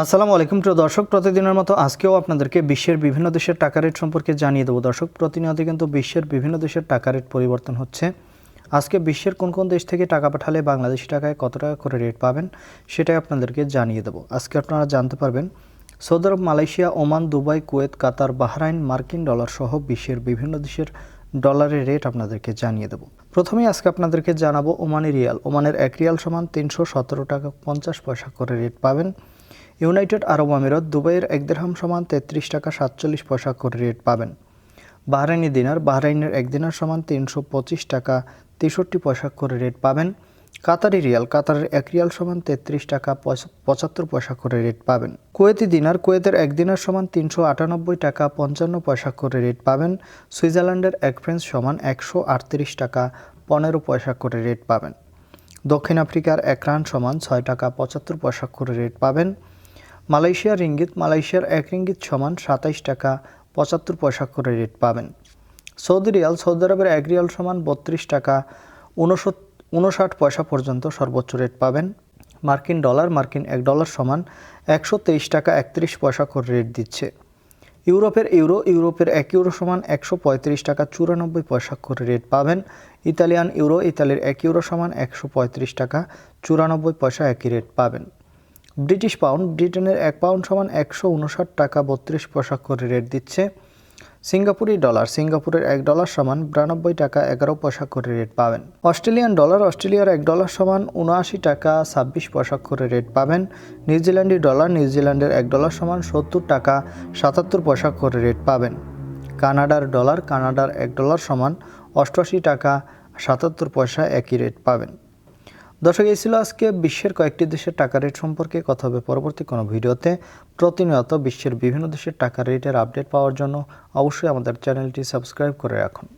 আসসালামু আলাইকুম প্রিয় দর্শক, প্রতিদিনের মতো আজকেও আপনাদেরকে বিশ্বের বিভিন্ন দেশের টাকা রেট সম্পর্কে জানিয়ে দেবো। দর্শক, প্রতিনিয়ত কিন্তু বিশ্বের বিভিন্ন দেশের টাকা রেট পরিবর্তন হচ্ছে। আজকে বিশ্বের কোন কোন দেশ থেকে টাকা পাঠালে বাংলাদেশি টাকায় কত টাকা করে রেট পাবেন সেটাই আপনাদেরকে জানিয়ে দেবো। আজকে আপনারা জানতে পারবেন সৌদি আরব, মালয়েশিয়া, ওমান, দুবাই, কুয়েত, কাতার, বাহরাইন, মার্কিন ডলার সহ বিশ্বের বিভিন্ন দেশের ডলারের রেট আপনাদেরকে জানিয়ে দেবো। প্রথমেই আজকে আপনাদেরকে জানাবো ওমানি রিয়াল। ওমানের 1 রিয়াল সমান 317 টাকা 50 পয়সা করে রেট পাবেন। ইউনাইটেড আরব আমিরাত, দুবাইয়ের 1 দিরহাম সমান 33 টাকা 47 পয়সা করে রেট পাবেন। বাহরাইনি দিনার, বাহরাইনের 1 দিনার সমান 325 টাকা 63 পয়সা করে রেট পাবেন। কাতারি রিয়াল, কাতারের 1 রিয়াল সমান 33 টাকা 75 পয়সা করে রেট পাবেন। কুয়েতি দিনার, কুয়েতের 1 দিনার সমান 398 টাকা 55 পয়সা করে রেট পাবেন। সুইজারল্যান্ডের 1 ফ্রেন্স সমান 138 টাকা 15 পয়সা করে রেট পাবেন। দক্ষিণ আফ্রিকার 1 রান সমান 6 টাকা 75 পয়সা করে রেট পাবেন। মালয়েশিয়ার রিঙ্গিত, মালয়েশিয়ার 1 রিঙ্গিত সমান 27 টাকা 75 পয়সা করে রেট পাবেন। সৌদি রিয়াল, সৌদি আরবের 1 রিয়াল সমান 32 টাকা 59 পয়সা পর্যন্ত সর্বোচ্চ রেট পাবেন। মার্কিন ডলার, মার্কিন 1 ডলার সমান 123 টাকা 31 পয়সা করে রেট দিচ্ছে। ইউরোপের ইউরো, ইউরোপের 1 ইউরো সমান 135 টাকা 94 পয়সা করে রেট পাবেন। ইতালিয়ান ইউরো, ইতালির 1 ইউরো সমান 135 টাকা 94 পয়সা একই রেট পাবেন। ব্রিটিশ পাউন্ড, ব্রিটেনের 1 পাউন্ড সমান 159 টাকা 32 পয়সা করে রেট দিচ্ছে। সিঙ্গাপুরি ডলার, সিঙ্গাপুরের 1 ডলার সমান 92 টাকা 11 পয়সা করে রেট পাবেন। অস্ট্রেলিয়ান ডলার, অস্ট্রেলিয়ার 1 ডলার সমান 79 টাকা 26 পয়সা করে রেট পাবেন। নিউজিল্যান্ডি ডলার, নিউজিল্যান্ডের 1 ডলার সমান 70 টাকা 77 পয়সা করে রেট পাবেন। কানাডার ডলার, কানাডার 1 ডলার সমান 88 টাকা 77 পয়সা একই রেট পাবেন। দর্শক, এই ছিল আজকে বিশ্বের কয়েকটি দেশের টাকা রেট সম্পর্কে। কথা হবে পরবর্তী কোনো ভিডিওতে। প্রতিনিয়ত বিশ্বের বিভিন্ন দেশের টাকা রেটের আপডেট পাওয়ার জন্য অবশ্যই আমাদের চ্যানেলটি সাবস্ক্রাইব করে রাখুন।